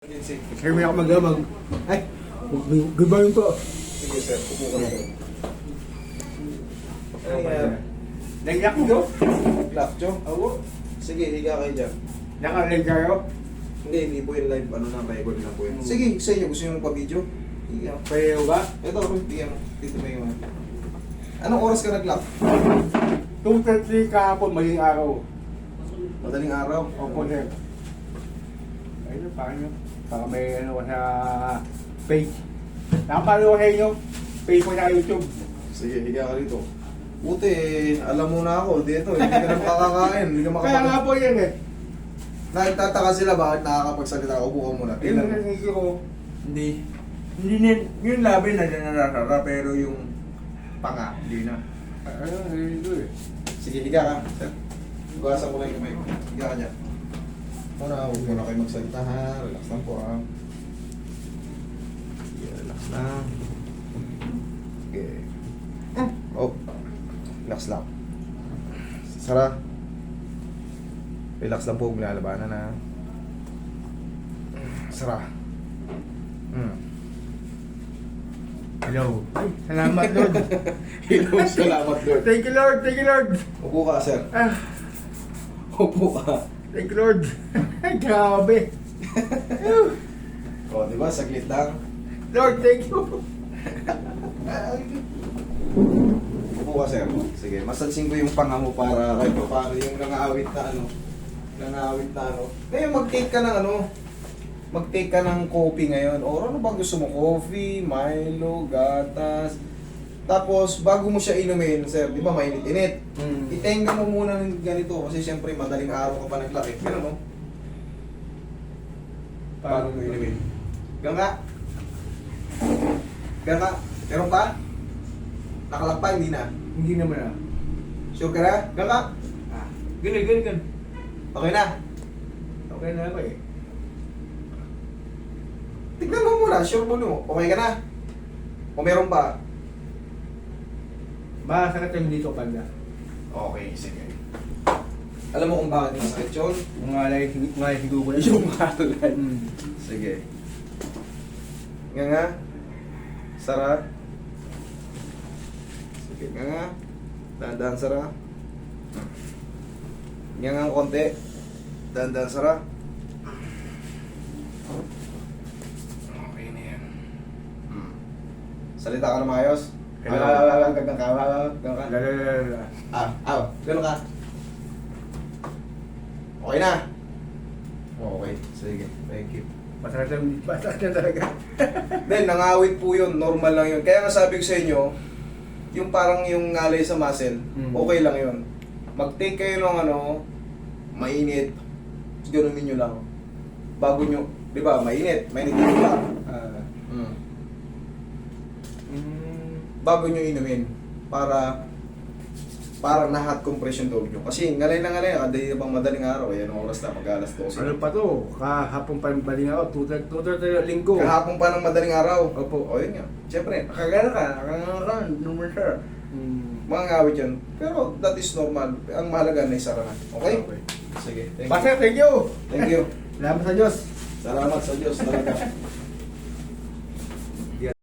Kaya may ako mag-amag. Ay, good morning po. Sige sir, upo ka na doon. Nagyak mo, Jo? Lockjaw? Oo. Sige, higa kayo dyan. Nakalag kayo? Hindi po yung live, ano na, record na po yun. Sige, sa inyo, gusto nyo pa-video? Higa. Payo ba? Ito, bigyan mo. Dito may yung anong oras ka nag-lock? 2:30 kahapon, maling araw. Madaling araw? Opo, sir. Ayun, paano? Baka may ano ko sa page. Nakapalo ko sa inyo. Page ko sa YouTube. Sige, higa ka rito. Buti, alam mo na ako dito. Hindi ka na makakakain. Hindi ka Kaya makakakain. nga po yan eh. Nagtataka sila bakit nakakapagsalita. Upo ka muna. Yun Tingnan ang mo. naisip ko. Hindi. Hindi na, yung labi na nararara, pero yung panga, hindi na. Ayun, ito eh. Sige, higa ka. Sir, hugasan ko lang yung kamay ko. Higa ka dyan. Muna, huwag mo na kayo magsalita ha. Relax lang po ha. Yeah, relax lang. Okay. Oh, relax lang. Sara. Relax lang po, huwag lalabanan ha. Sara. Hello. Ay, salamat Lord. Hello, salamat Lord. Thank you Lord, thank you Lord. Upo ka, sir. Ah, Upo ka. thank you Lord. Ay, grabe. O, di ba? Saglit lang. Lord, thank you. Upo ka, sir. Sige, masansin ko yung panga mo para kahit pa paano yung nangaawit na ano. Nangaawit na ano. Ngayon, mag-take ka ng ano. Mag-take ka ng coffee ngayon. O ano ba gusto mo? Coffee, Milo, gatas. Tapos, bago mo siya inumin, sir, di ba mainit-init? Itenga mo muna ng ganito kasi siyempre madaling araw ka pa naglaki. Ganun, no? Bago mo inumin. Ganga. Ganga. Meron pa? Nakalak pa, hindi na. Hindi naman ah. Sure ka na? Ganga. Ah, ganun. Okay na. Okay na ako eh. Tignan mo muna, sure mo no. Okay ka na? O meron pa? Masakit yung dito panda. Okay, sige. Alam mo kung bakit masakit yun? Kung ngalay higo ko na. Yung mahalay. Hmm. Sige. Nga. Sara. Sige, nga. Dahan-dahan, Sara. Nga ang konti. Dahan-dahan, Sara. Okay na yan. Salita ka na maayos. Kailangan- Gaggang ka. Lalalala. Ganun ka. Okay na. Okay, sige. Thank you. Masakit na talaga. Then, nangawit po yun. Normal lang yun. Kaya nga sabi ko sa inyo, yung parang yung ngalay sa muscle, okay lang yun. Mag-take kayo ng ano, mainit. Ganunin nyo lang. Bago nyo, di ba, mainit nyo lang. Bago nyo inumin. Para na-hot compression dog nyo. Kasi ngalay na ngalay, kada yun pang madaling araw, yan ang oras na, mag-alas 12. Ano pa to? Kahapon pa yung baling ako. Tutor linggo. Kahapon pa ng madaling araw. Opo. O yun nga. Siyempre, nakagana ka, number sure. Mga ngawit yun. Pero that is normal. Ang mahalaga na isara na. Okay? Okay. Sige. Thank you. Basta, thank you. Thank you. Salamat sa Diyos. Salamat sa Diyos talaga.